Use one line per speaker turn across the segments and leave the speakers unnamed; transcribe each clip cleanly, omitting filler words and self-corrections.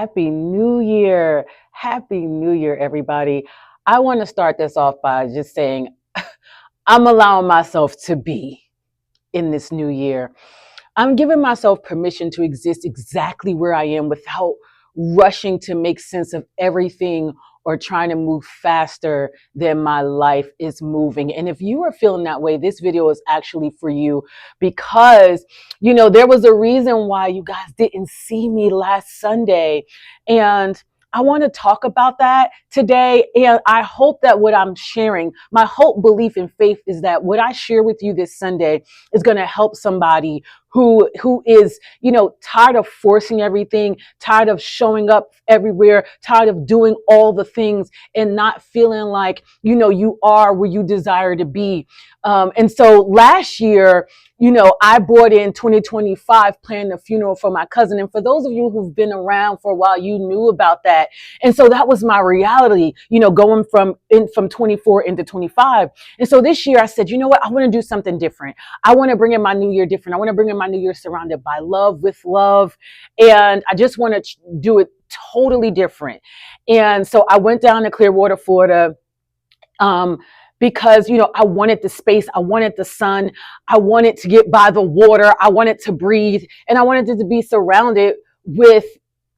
Happy New Year. Happy New Year, everybody. I want to start this off by just saying I'm allowing myself to be in this new year. I'm giving myself permission to exist exactly where I am without rushing to make sense of everything or trying to move faster than my life is moving. And if you are feeling that way, this video is actually for you because, there was a reason why you guys didn't see me last Sunday. And I want to talk about that today. And I hope that what I'm sharing, my hope, belief, and faith is that what I share with you this Sunday is going to help somebody who is, tired of forcing everything, tired of showing up everywhere, tired of doing all the things and not feeling like, you are where you desire to be. And so last year, I brought in 2025, planning a funeral for my cousin. And for those of you who've been around for a while, you knew about that. And so that was my reality, going from 24 into 25. And so this year I said, you know what? I want to do something different. I want to bring in my new year different. I want to bring in my new year surrounded by love, with love. And I just want to do it totally different. And so I went down to Clearwater, Florida, because, I wanted the space, I wanted the sun, I wanted to get by the water, I wanted to breathe, and I wanted to be surrounded with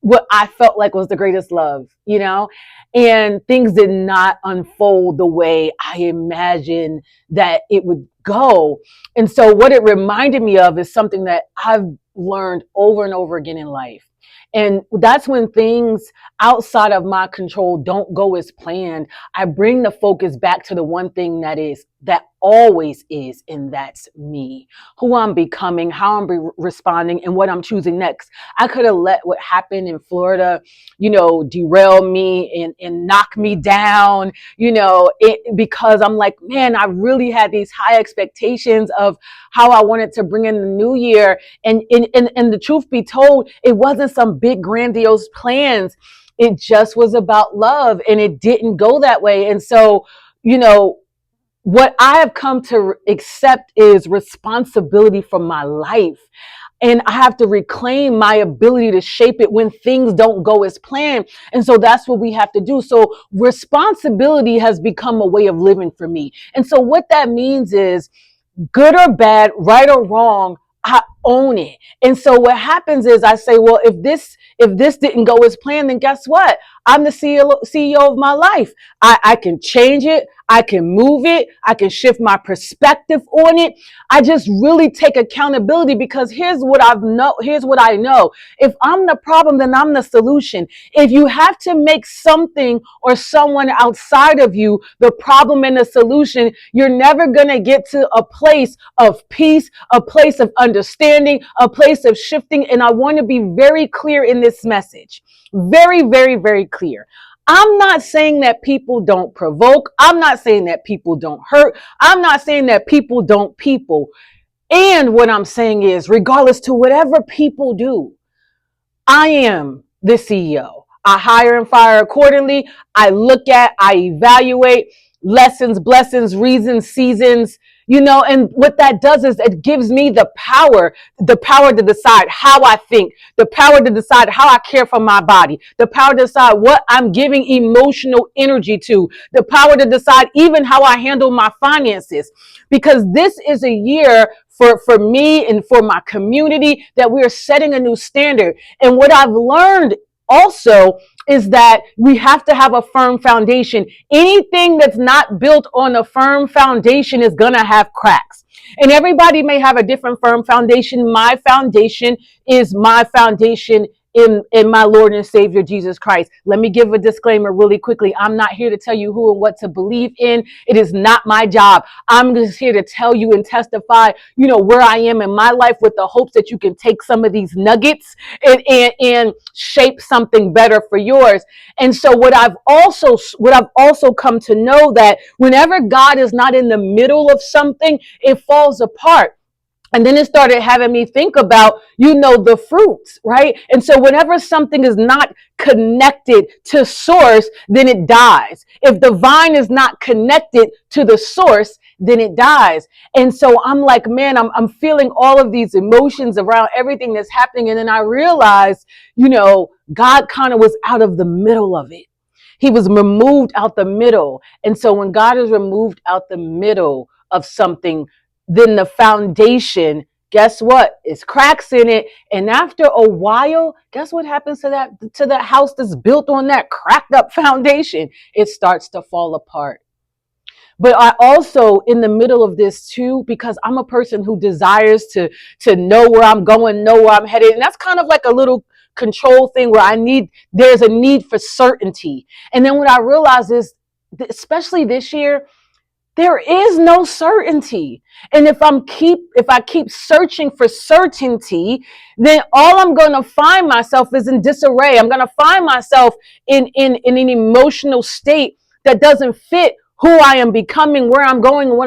what I felt like was the greatest love, and things did not unfold the way I imagined that it would go. And so what it reminded me of is something that I've learned over and over again in life. And that's when things outside of my control don't go as planned. I bring the focus back to the one thing that always is, and that's me, who I'm becoming, how I'm responding, and what I'm choosing next. I could have let what happened in Florida, derail me and knock me down, because I'm like, man, I really had these high expectations of how I wanted to bring in the new year. And the truth be told, it wasn't some big grandiose plans. It just was about love, and it didn't go that way. And so, what I have come to accept is responsibility for my life. And I have to reclaim my ability to shape it when things don't go as planned. And so that's what we have to do. So responsibility has become a way of living for me. And so what that means is, good or bad, right or wrong, I own it. And so what happens is I say, well, if this didn't go as planned, then guess what? I'm the CEO of my life. I can change it. I can move it. I can shift my perspective on it. I just really take accountability, because here's what I know. If I'm the problem, then I'm the solution. If you have to make something or someone outside of you the problem and the solution, you're never going to get to a place of peace, a place of understanding, a place of shifting. And I want to be very clear in this message. Very, very, very clear. I'm not saying that people don't provoke. I'm not saying that people don't hurt. I'm not saying that people don't people. And what I'm saying is, regardless to whatever people do, I am the CEO. I hire and fire accordingly. I evaluate lessons, blessings, reasons, seasons, and what that does is it gives me the power to decide how I think, the power to decide how I care for my body, the power to decide what I'm giving emotional energy to, the power to decide even how I handle my finances, because this is a year for me and for my community that we are setting a new standard. And what I've learned also is that we have to have a firm foundation. Anything that's not built on a firm foundation is going to have cracks. And everybody may have a different firm foundation. My foundation is my foundation in my Lord and Savior, Jesus Christ. Let me give a disclaimer really quickly. I'm not here to tell you who and what to believe in. It is not my job. I'm just here to tell you and testify, where I am in my life, with the hopes that you can take some of these nuggets and shape something better for yours. And so what I've also come to know, that whenever God is not in the middle of something, it falls apart. And then it started having me think about, the fruits, right? And so whenever something is not connected to source, then it dies. If the vine is not connected to the source, then it dies. And so I'm like, man, I'm feeling all of these emotions around everything that's happening. And then I realized, God kind of was out of the middle of it. He was removed out the middle. And so when God is removed out the middle of something, then the foundation, guess what? It's cracks in it. And after a while, guess what happens to that house that's built on that cracked up foundation? It starts to fall apart. But I also, in the middle of this too, because I'm a person who desires to know where I'm going, know where I'm headed. And that's kind of like a little control thing where there's a need for certainty. And then what I realized is, especially this year, there is no certainty. And if I keep searching for certainty, then all I'm going to find myself is in disarray. I'm going to find myself in an emotional state that doesn't fit who I am becoming, where I'm going, and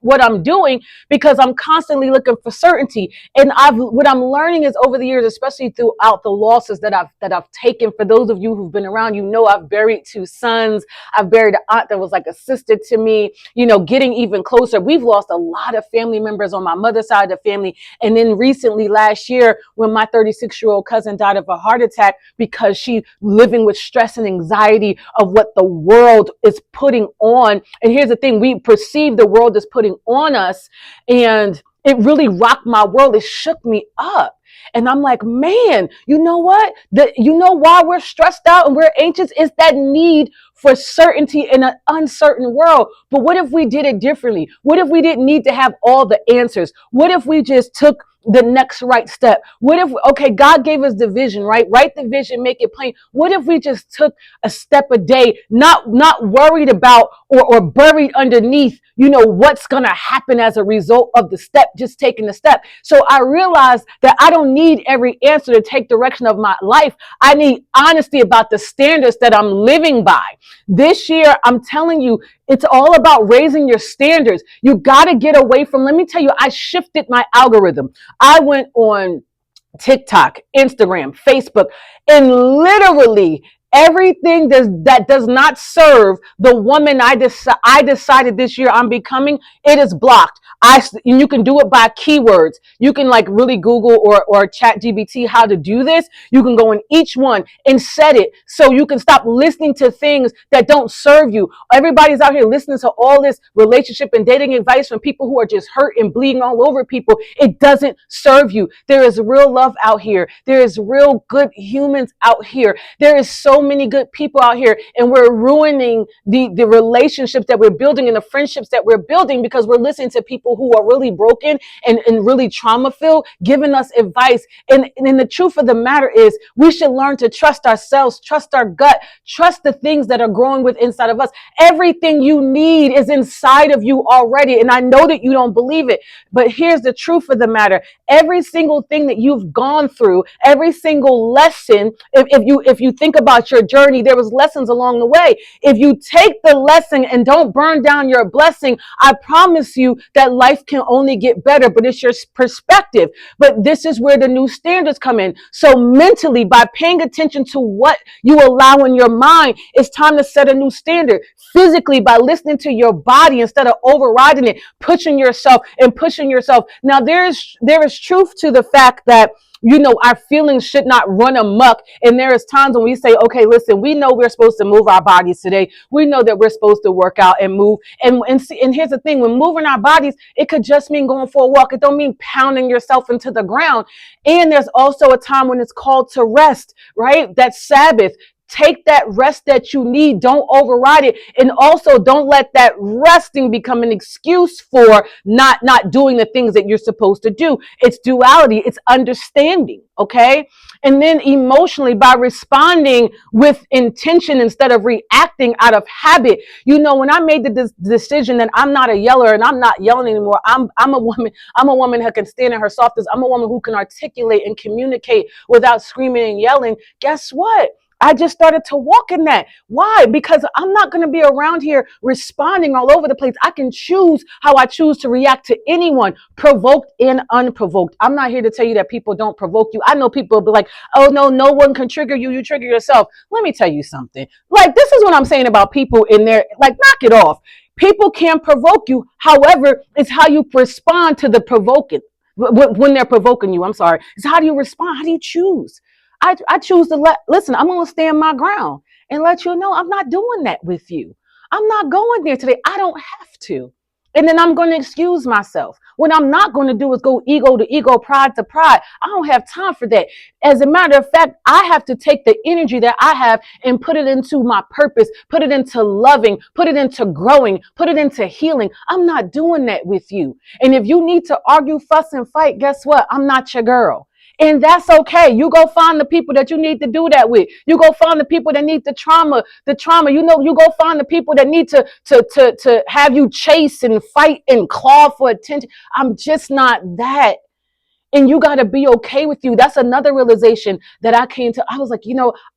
what I'm doing, because I'm constantly looking for certainty. And what I'm learning is, over the years, especially throughout the losses that I've taken. For those of you who've been around, I've buried 2 sons. I've buried an aunt that was like a sister to me. Getting even closer. We've lost a lot of family members on my mother's side of the family. And then recently, last year, when my 36-year-old cousin died of a heart attack because she living with stress and anxiety of what the world is putting on. And here's the thing, we perceive the world is putting on us, and it really rocked my world. It shook me up. And I'm like, man, you know what? Why we're stressed out and we're anxious is that need for certainty in an uncertain world. But what if we did it differently? What if we didn't need to have all the answers? What if we just took the next right step? What if, okay, God gave us the vision, right? Write the vision, make it plain. What if we just took a step a day, not worried about or buried underneath, what's going to happen as a result of the step, just taking the step. So I realized that I don't need every answer to take direction of my life. I need honesty about the standards that I'm living by. This year, I'm telling you, it's all about raising your standards. You got to get away from, let me tell you, I shifted my algorithm. I went on TikTok, Instagram, Facebook, and literally everything that does not serve the woman I decided this year I'm becoming, it is blocked. You can do it by keywords. You can like really Google or chat GBT how to do this. You can go in each one and set it so you can stop listening to things that don't serve you. Everybody's out here listening to all this relationship and dating advice from people who are just hurt and bleeding all over people. It doesn't serve you. There is real love out here. There is real good humans out here. There is so many good people out here, and we're ruining the relationships that we're building and the friendships that we're building because we're listening to people who are really broken and really trauma filled, giving us advice. And the truth of the matter is, we should learn to trust ourselves, trust our gut, trust the things that are growing within inside of us. Everything you need is inside of you already. And I know that you don't believe it, but here's the truth of the matter. Every single thing that you've gone through, every single lesson, if you think about your journey, there was lessons along the way. If you take the lesson and don't burn down your blessing, I promise you that life can only get better, but it's your perspective. But this is where the new standards come in. So mentally, by paying attention to what you allow in your mind, it's time to set a new standard. Physically, by listening to your body instead of overriding it, pushing yourself. Now, there is truth to the fact that our feelings should not run amok. And there is times when we say, okay, listen, we know we're supposed to move our bodies today. We know that we're supposed to work out and move. And here's the thing, when moving our bodies, it could just mean going for a walk. It don't mean pounding yourself into the ground. And there's also a time when it's called to rest, right? That's Sabbath. Take that rest that you need. Don't override it. And also don't let that resting become an excuse for not doing the things that you're supposed to do. It's duality. It's understanding. Okay. And then emotionally, by responding with intention instead of reacting out of habit. When I made the decision that I'm not a yeller and I'm not yelling anymore, I'm a woman who can stand in her softness. I'm a woman who can articulate and communicate without screaming and yelling. Guess what? I just started to walk in that. Why? Because I'm not going to be around here responding all over the place. I can choose how I choose to react to anyone, provoked and unprovoked. I'm not here to tell you that people don't provoke you. I know people will be like, oh, no one can trigger you. You trigger yourself. Let me tell you something. Like, this is what I'm saying about people in there. Like, knock it off. People can provoke you. However, it's how you respond to the provoking. When they're provoking you, I'm sorry. It's how do you respond? How do you choose? I choose to listen, I'm going to stand my ground and let you know I'm not doing that with you. I'm not going there today. I don't have to. And then I'm going to excuse myself. What I'm not going to do is go ego to ego, pride to pride. I don't have time for that. As a matter of fact, I have to take the energy that I have and put it into my purpose, put it into loving, put it into growing, put it into healing. I'm not doing that with you. And if you need to argue, fuss, and fight, guess what? I'm not your girl. And that's okay. You go find the people that you need to do that with. You go find the people that need the trauma, you go find the people that need to have you chase and fight and claw for attention. I'm just not that. And you got to be okay with you. That's another realization that I came to. I was like,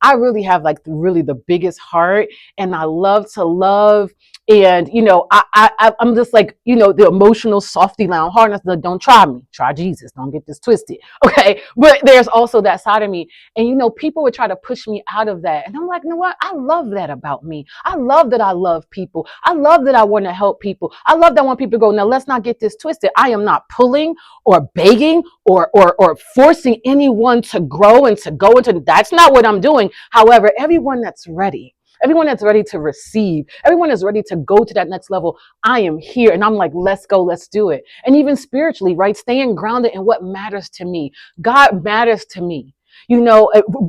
I really have like really the biggest heart, and I love to love. And, I'm just like, the emotional softy lounge hardness. Like, don't try me. Try Jesus. Don't get this twisted. Okay. But there's also that side of me. And, people would try to push me out of that. And I'm like, you know what? I love that about me. I love that I love people. I love that I want to help people. I love that I want people to go, now let's not get this twisted. I am not pulling or begging or forcing anyone to grow and to go into, that's not what I'm doing. However, everyone that's ready to receive, everyone is ready to go to that next level, I am here. And I'm like, let's go, let's do it. And even spiritually, right? Staying grounded in what matters to me. God matters to me.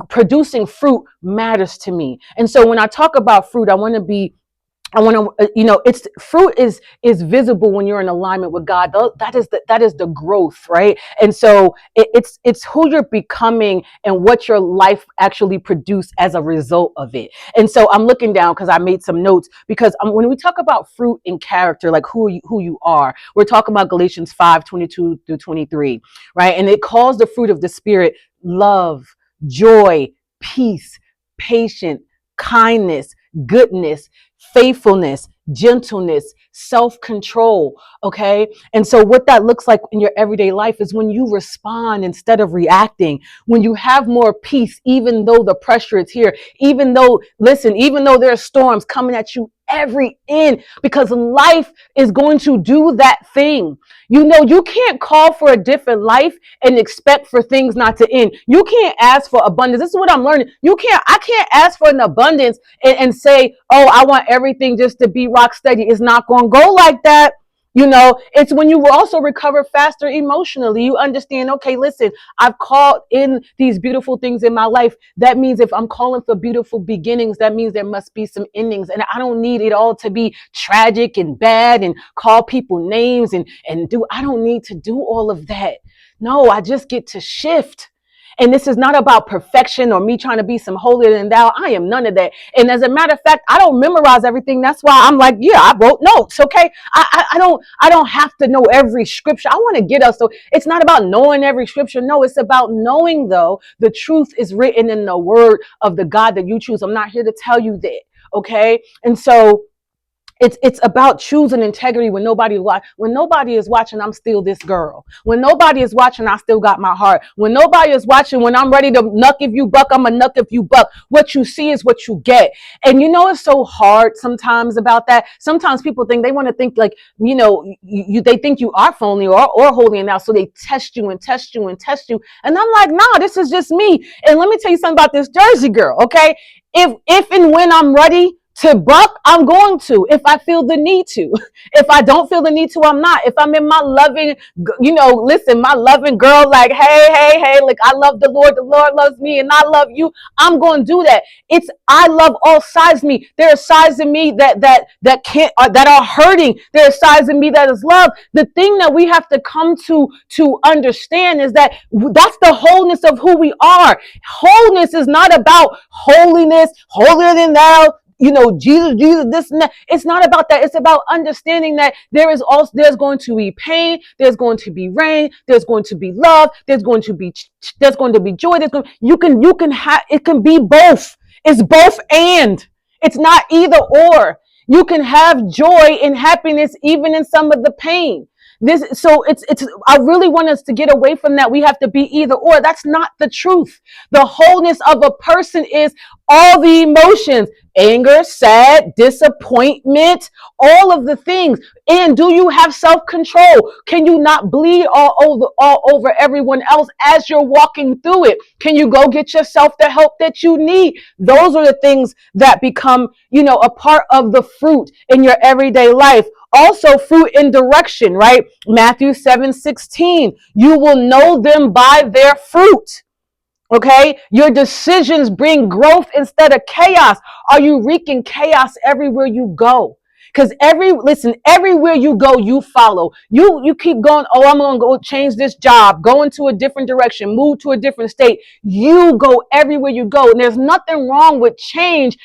Producing fruit matters to me. And so when I talk about fruit, it's fruit is visible when you're in alignment with God. That is the growth, right? And so it's who you're becoming and what your life actually produced as a result of it. And so I'm looking down because I made some notes, because when we talk about fruit and character, like who you are, we're talking about Galatians 5:22-23, right? And it calls the fruit of the Spirit love, joy, peace, patience, kindness, goodness, faithfulness, gentleness, self-control. Okay. And so what that looks like in your everyday life is when you respond instead of reacting, when you have more peace, even though the pressure is here, even though there are storms coming at you every end, because life is going to do that thing. You can't call for a different life and expect for things not to end. You can't ask for abundance. This is what I'm learning. I can't ask for an abundance and say, oh, I want everything just to be rock steady. It's not going to go like that. It's when you also recover faster emotionally. You understand, okay, listen, I've called in these beautiful things in my life. That means if I'm calling for beautiful beginnings, that means there must be some endings. And I don't need it all to be tragic and bad and call people names I don't need to do all of that. No, I just get to shift. And this is not about perfection or me trying to be some holier than thou. I am none of that. And as a matter of fact, I don't memorize everything. That's why I'm like, yeah, I wrote notes. Okay. I don't have to know every scripture. I want to get us. So it's not about knowing every scripture. No, it's about knowing, though, the truth is written in the word of the God that you choose. I'm not here to tell you that. Okay. And so it's about choosing integrity when nobody is watching, I'm still this girl. When nobody is watching, I still got my heart. When nobody is watching, when I'm ready to nuck if you buck, I'm a nuck if you buck. What you see is what you get. And it's so hard sometimes about that. Sometimes people they want to think like, they think you are phony or holy, and now so they test you and test you and test you. And I'm like, nah, this is just me. And let me tell you something about this Jersey girl. Okay. If and when I'm ready to buck, I'm going to, if I feel the need to. If I don't feel the need to, I'm not. If I'm in my loving, my loving girl, like, hey, like I love the Lord loves me, and I love you, I'm going to do that. I love all sides of me. There are sides of me that are hurting. There are sides of me that is love. The thing that we have to come to understand is that that's the wholeness of who we are. Wholeness is not about holiness, holier than thou, Jesus, this and that. It's not about that. It's about understanding that there's going to be pain, there's going to be rain, there's going to be love, there's going to be joy. It can be both. It's both and. It's not either or. You can have joy and happiness even in some of the pain. I really want us to get away from that. We have to be either or. That's not the truth. The wholeness of a person is all the emotions, anger, sad, disappointment, all of the things. And do you have self-control? Can you not bleed all over everyone else as you're walking through it? Can you go get yourself the help that you need? Those are the things that become, a part of the fruit in your everyday life. Also, fruit in direction, right? Matthew 7:16. You will know them by their fruit. Okay, your decisions bring growth instead of chaos. Are you wreaking chaos everywhere you go? Because everywhere you go, you follow. You keep going. Oh, I'm gonna go change this job, go into a different direction, move to a different state. You go everywhere you go, and there's nothing wrong with change.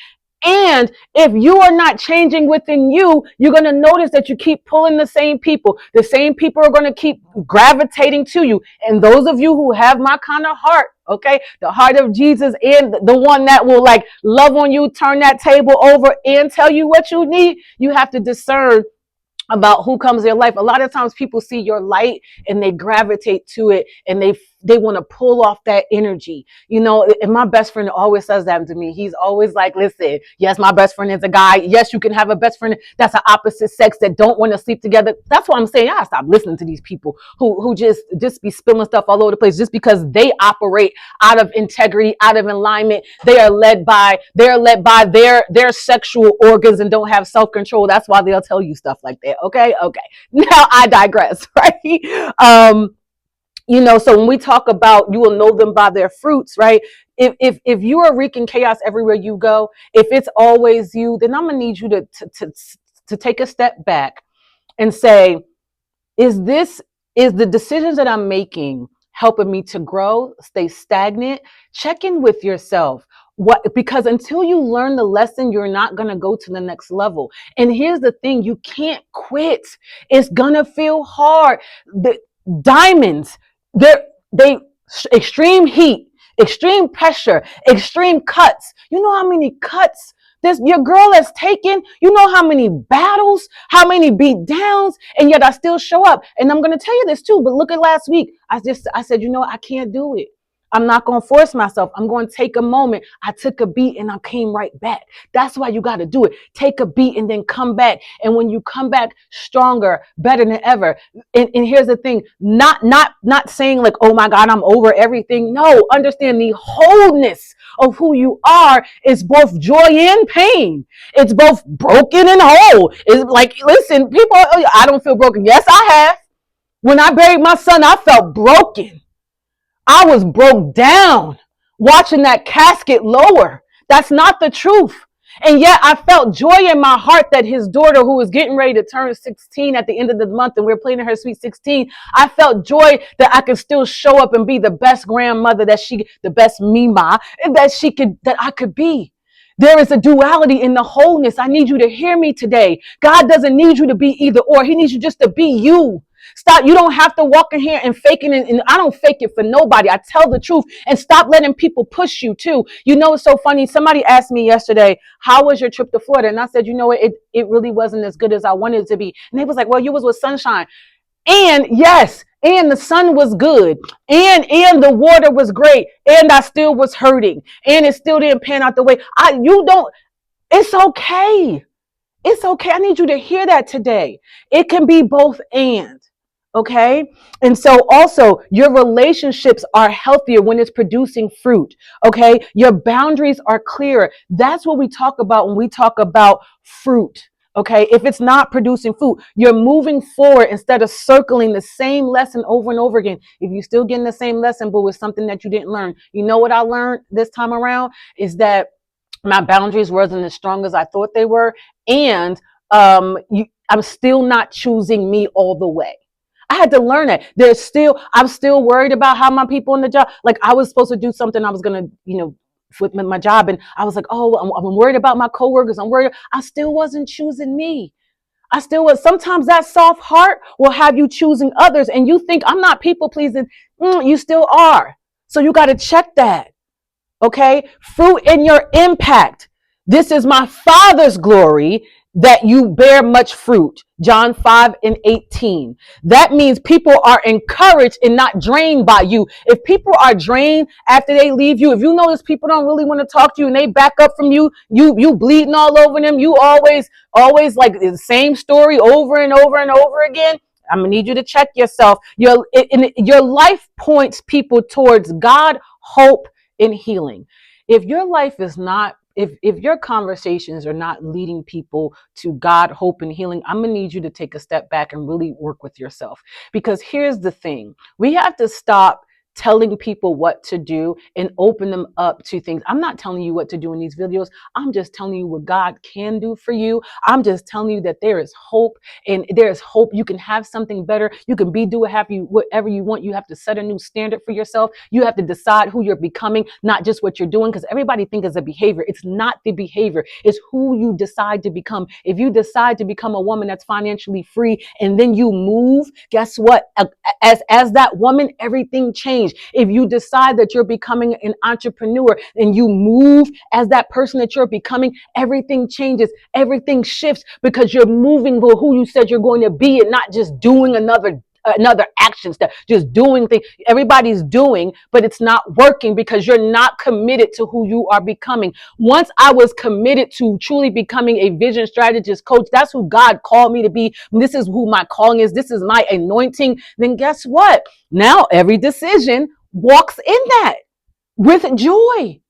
And if you are not changing within you, you're going to notice that you keep pulling the same people. The same people are going to keep gravitating to you. And those of you who have my kind of heart, okay, the heart of Jesus, and the one that will like love on you, turn that table over and tell you what you need, you have to discern about who comes in your life. A lot of times people see your light and they gravitate to it, and they want to pull off that energy, and my best friend always says that to me. He's always like, listen, yes, my best friend is a guy. Yes, you can have a best friend that's an opposite sex that don't want to sleep together. That's why I'm saying I stop listening to these people who just be spilling stuff all over the place just because they operate out of integrity, out of alignment. They are led by their sexual organs and don't have self-control. That's why they'll tell you stuff like that. Okay. Now I digress, right? So when we talk about you will know them by their fruits, right? If you are wreaking chaos everywhere you go, if it's always you, then I'm gonna need you to take a step back and say, is the decisions that I'm making helping me to grow, stay stagnant? Check in with yourself. Because until you learn the lesson, you're not going to go to the next level. And here's the thing, you can't quit. It's going to feel hard. The diamonds, they extreme heat, extreme pressure, extreme cuts. You know how many cuts your girl has taken? You know how many battles, how many beat downs, and yet I still show up. And I'm going to tell you this too, but look at last week. I said, I can't do it. I'm not going to force myself. I'm going to take a moment. I took a beat and I came right back. That's why you got to do it. Take a beat and then come back. And when you come back stronger, better than ever. And here's the thing, not saying like, oh my God, I'm over everything. No, understand the wholeness of who you are is both joy and pain. It's both broken and whole. It's like, listen, people, I don't feel broken. Yes, I have. When I buried my son, I felt broken. I was broke down watching that casket lower. That's not the truth. And yet I felt joy in my heart that his daughter, who was getting ready to turn 16 at the end of the month, and we're planning her sweet 16, I felt joy that I could still show up and be the best grandmother the best Mima that I could be. There is a duality in the wholeness. I need you to hear me today. God doesn't need you to be either or. He needs you just to be you. Stop. You don't have to walk in here and fake it. And I don't fake it for nobody. I tell the truth, and stop letting people push you too. It's so funny. Somebody asked me yesterday, how was your trip to Florida? And I said, it really wasn't as good as I wanted it to be. And they was like, well, you was with sunshine. And yes, and the sun was good, and the water was great, and I still was hurting, and it still didn't pan out the way. It's okay. It's okay. I need you to hear that today. It can be both and. Okay. And so also your relationships are healthier when it's producing fruit. Okay. Your boundaries are clearer. That's what we talk about when we talk about fruit. Okay. If it's not producing fruit, you're moving forward instead of circling the same lesson over and over again. If you're still getting the same lesson, but with something that you didn't learn, what I learned this time around is that my boundaries wasn't as strong as I thought they were. And I'm still not choosing me all the way. I had to learn that. I'm still worried about how my people in the job, like I was supposed to do something I was going to, with my job. And I was like, oh, I'm worried about my coworkers. I'm worried. I still wasn't choosing me. I still was. Sometimes that soft heart will have you choosing others. And you think I'm not people pleasing. You still are. So you got to check that. Okay. Fruit in your impact. This is my Father's glory that you bear much fruit. John 5:18. That means people are encouraged and not drained by you. If people are drained after they leave you, if you notice people don't really want to talk to you and they back up from you, you bleeding all over them, you always like the same story over and over and over again. I'm gonna need you to check yourself. Your life points people towards God, hope, and healing. If your life is not, if your conversations are not leading people to God, hope, and healing, I'm gonna need you to take a step back and really work with yourself. Because here's the thing: we have to stop telling people what to do and open them up to things. I'm not telling you what to do in these videos. I'm just telling you what God can do for you. I'm just telling you that there is hope, and there is hope. You can have something better. You can do whatever you want. You have to set a new standard for yourself. You have to decide who you're becoming, not just what you're doing, because everybody thinks it's a behavior. It's not the behavior. It's who you decide to become. If you decide to become a woman that's financially free and then you move, guess what? As that woman, everything changed. If you decide that you're becoming an entrepreneur and you move as that person that you're becoming, everything changes, everything shifts, because you're moving for who you said you're going to be and not just doing another action step, just doing things everybody's doing, but it's not working because you're not committed to who you are becoming. Once I was committed to truly becoming a vision strategist coach, that's who God called me to be. This is who my calling is. This is my anointing. Then guess what? Now every decision walks in that with joy.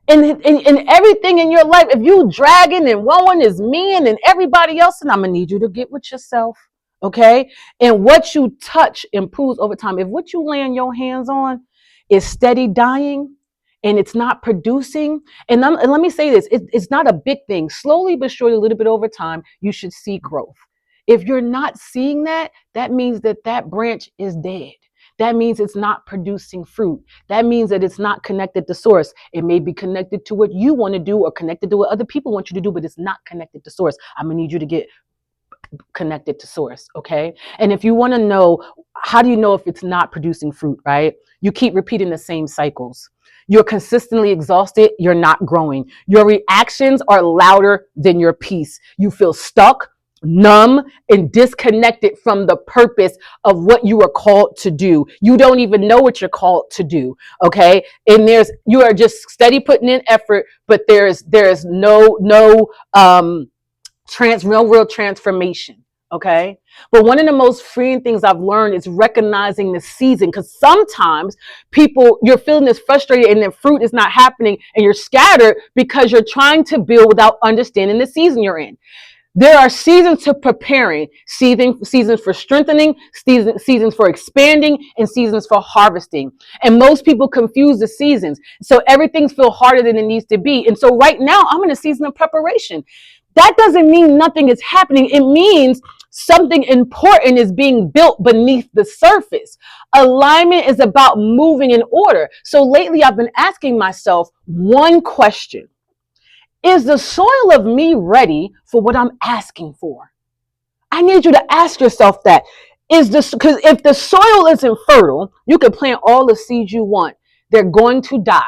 And everything in your life, if you dragging and woeing is men and everybody else, and I'm gonna need you to get with yourself. Okay. And what you touch improves over time. If what you land your hands on is steady dying and it's not producing, and let me say this, it's not a big thing. Slowly but surely, a little bit over time, you should see growth. If you're not seeing that, that means that branch is dead. That means it's not producing fruit. That means that it's not connected to source. It may be connected to what you want to do or connected to what other people want you to do, but it's not connected to source. I'm going to need you to get connected to source. Okay. And if you want to know, how do you know if it's not producing fruit, right? You keep repeating the same cycles. You're consistently exhausted. You're not growing. Your reactions are louder than your peace. You feel stuck, numb, and disconnected from the purpose of what you are called to do. You don't even know what you're called to do. Okay. And you are just steady putting in effort, but there's no real transformation. Okay. But one of the most freeing things I've learned is recognizing the season. Because sometimes you're feeling this frustrated and the fruit is not happening and you're scattered because you're trying to build without understanding the season you're in. There are seasons to preparing, seasons for strengthening, seasons for expanding, and seasons for harvesting. And most people confuse the seasons. So everything feels harder than it needs to be. And so right now I'm in a season of preparation. That doesn't mean nothing is happening. It means something important is being built beneath the surface. Alignment is about moving in order. So lately I've been asking myself one question. Is the soil of me ready for what I'm asking for? I need you to ask yourself that. Because if the soil isn't fertile, you can plant all the seeds you want. They're going to die.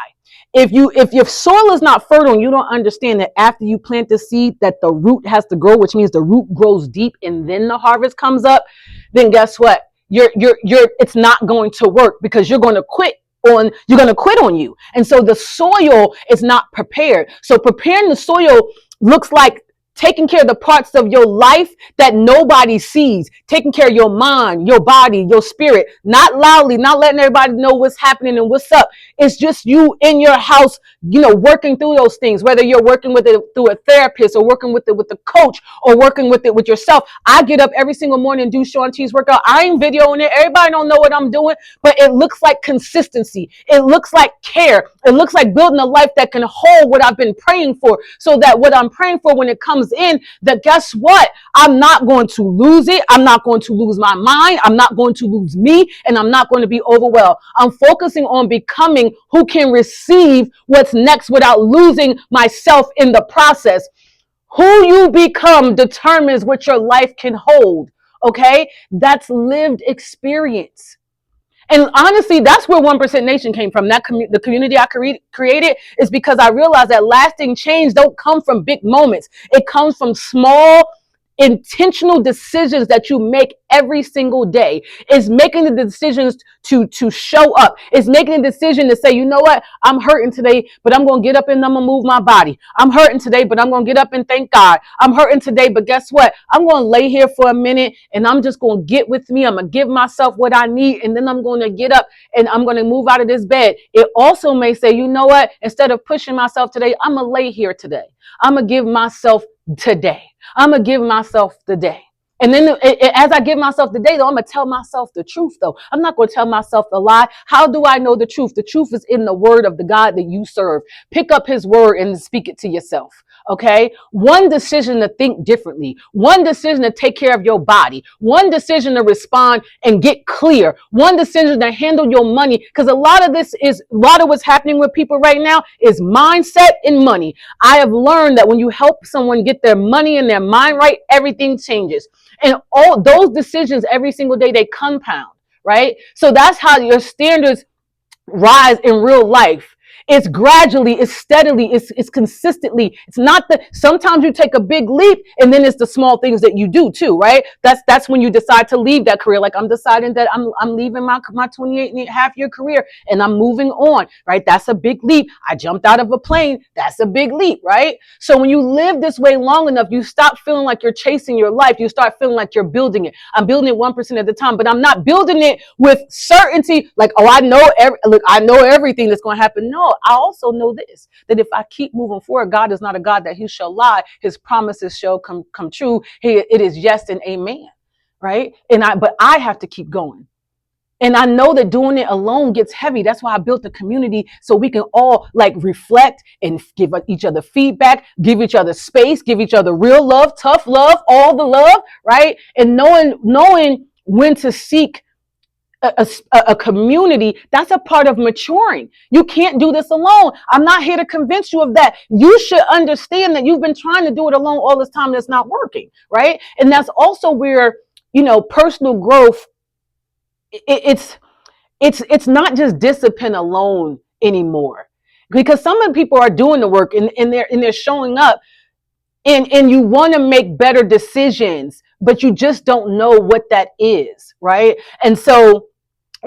If your soil is not fertile and you don't understand that after you plant the seed that the root has to grow, which means the root grows deep and then the harvest comes up, then guess what? It's not going to work because you're going to quit on you. And so the soil is not prepared. So preparing the soil looks like taking care of the parts of your life that nobody sees, taking care of your mind, your body, your spirit, not loudly, not letting everybody know what's happening and what's up. It's just you in your house, working through those things, whether you're working with it through a therapist or working with it with a coach or working with it with yourself. I get up every single morning and do Shaun T's workout. I ain't videoing it. Everybody don't know what I'm doing, but it looks like consistency. It looks like care. It looks like building a life that can hold what I've been praying for, so that what I'm praying for when it comes in, that guess what? I'm not going to lose it. I'm not going to lose my mind. I'm not going to lose me, and I'm not going to be overwhelmed. I'm focusing on becoming who can receive what's next without losing myself in the process. Who you become determines what your life can hold. Okay? That's lived experience. And honestly, that's where 1% Nation came from. The community I created is because I realized that lasting change don't come from big moments. It comes from small, intentional decisions that you make every single day. Is making the decisions to show up. It's making a decision to say, you know what, I'm hurting today, but I'm going to get up and I'm going to move my body. I'm hurting today, but I'm going to get up and thank God. I'm hurting today, but guess what, I'm going to lay here for a minute and I'm just going to get with me. I'm going to give myself what I need, and then I'm going to get up and I'm going to move out of this bed. It also may say, you know what, instead of pushing myself today, I'm going to lay here today. I'm going to give myself today. I'm going to give myself the day. And then as I give myself the day, though, I'm going to tell myself the truth, though. I'm not going to tell myself the lie. How do I know the truth? The truth is in the word of the God that you serve. Pick up his word and speak it to yourself. Okay. One decision to think differently. One decision to take care of your body. One decision to respond and get clear. One decision to handle your money. Because a lot of what's happening with people right now is mindset and money. I have learned that when you help someone get their money and their mind right, everything changes. And all those decisions every single day, they compound, right? So that's how your standards rise in real life. It's gradually, it's steadily, it's consistently. It's not sometimes you take a big leap and then it's the small things that you do too, right? That's when you decide to leave that career. Like I'm deciding that I'm leaving my 28 and a half year career and I'm moving on, right? That's a big leap. I jumped out of a plane. That's a big leap, right? So when you live this way long enough, you stop feeling like you're chasing your life. You start feeling like you're building it. I'm building it 1% at a time, but I'm not building it with certainty. Like, oh, I know everything that's going to happen. No, I also know this, that if I keep moving forward, God is not a God that he shall lie. His promises shall come true. It is yes and amen. Right. But I have to keep going. And I know that doing it alone gets heavy. That's why I built a community so we can all like reflect and give each other feedback, give each other space, give each other real love, tough love, all the love. Right. And knowing when to seek a community, that's a part of maturing. You can't do this alone. I'm not here to convince you of that. You should understand that you've been trying to do it alone all this time. That's not working, right? And that's also where, personal growth, it's not just discipline alone anymore, because some of the people are doing the work and they're showing up and you want to make better decisions, but you just don't know what that is, right? And so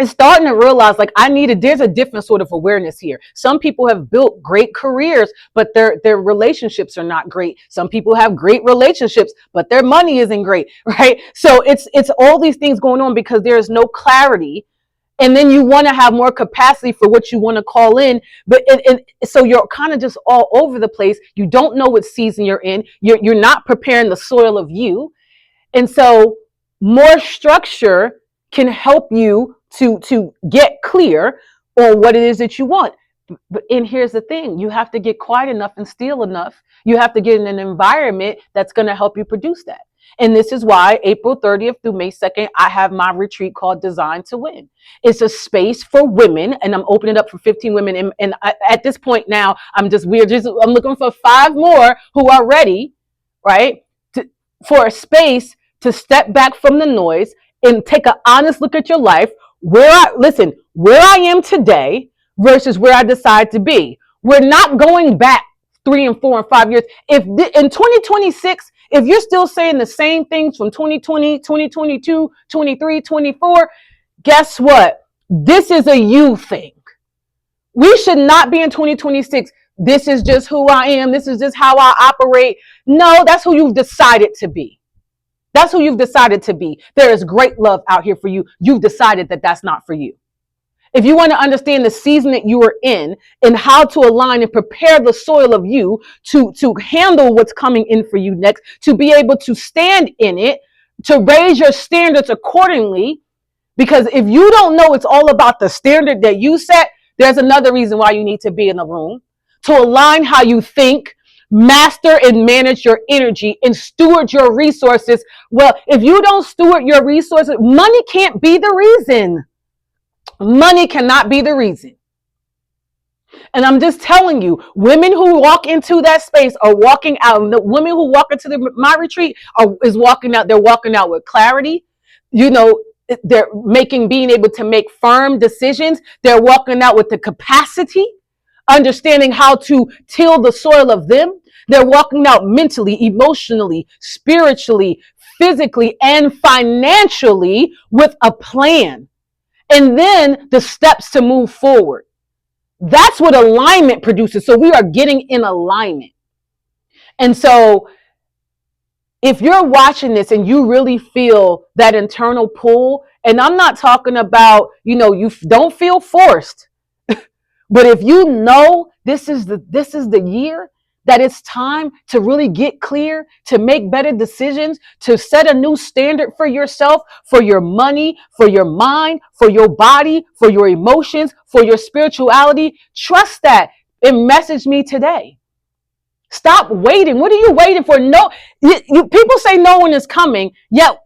it's starting to realize like there's a different sort of awareness here. Some people have built great careers, but their relationships are not great. Some people have great relationships, but their money isn't great, right? So it's all these things going on because there is no clarity. And then you want to have more capacity for what you want to call in. But so you're kind of just all over the place. You don't know what season you're in. You're not preparing the soil of you. And so more structure can help you to get clear on what it is that you want. And here's the thing, you have to get quiet enough and still enough. You have to get in an environment that's going to help you produce that. And this is why April 30th through May 2nd, I have my retreat called Design to Win. It's a space for women, and I'm opening it up for 15 women. And at this point now, I'm looking for 5 more who are ready, right, for a space to step back from the noise and take an honest look at your life, where I am today versus where I decide to be. We're not going back 3 and 4 and 5 years. If in 2026, if you're still saying the same things from 2020, 2022, 23, 24, guess what? This is a you thing. We should not be in 2026. This is just who I am. This is just how I operate. No, that's who you've decided to be. That's who you've decided to be. There is great love out here for you. You've decided that that's not for you. If you want to understand the season that you are in and how to align and prepare the soil of you to handle what's coming in for you next, to be able to stand in it, to raise your standards accordingly, because if you don't know it's all about the standard that you set, there's another reason why you need to be in the room, to align how you think, master and manage your energy, and steward your resources. Well, if you don't steward your resources, money can't be the reason. Money cannot be the reason. And I'm just telling you, women who walk into that space are walking out. The women who walk into my retreat is walking out. They're walking out with clarity, they're being able to make firm decisions. They're walking out with the capacity, understanding how to till the soil of them. They're walking out mentally, emotionally, spiritually, physically, and financially with a plan. And then the steps to move forward. That's what alignment produces. So we are getting in alignment. And so if you're watching this and you really feel that internal pull, and I'm not talking about, you don't feel forced, but if you know this is the year that it's time to really get clear, to make better decisions, to set a new standard for yourself, for your money, for your mind, for your body, for your emotions, for your spirituality, trust that and message me today. Stop waiting. What are you waiting for? No, people say no one is coming. Yet,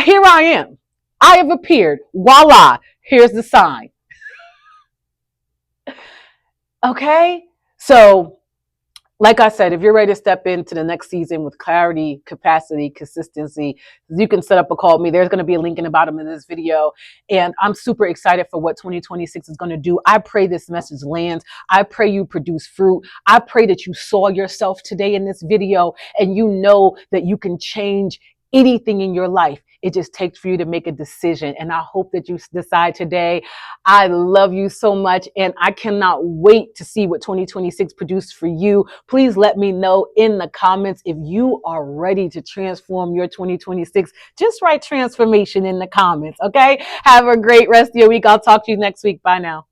here I am. I have appeared. Voila. Here's the sign. Okay. So, like I said, if you're ready to step into the next season with clarity, capacity, consistency, you can set up a call with me. There's going to be a link in the bottom of this video. And I'm super excited for what 2026 is going to do. I pray this message lands. I pray you produce fruit. I pray that you saw yourself today in this video and you know that you can change anything in your life. It just takes for you to make a decision. And I hope that you decide today. I love you so much. And I cannot wait to see what 2026 produces for you. Please let me know in the comments if you are ready to transform your 2026. Just write transformation in the comments. Okay. Have a great rest of your week. I'll talk to you next week. Bye now.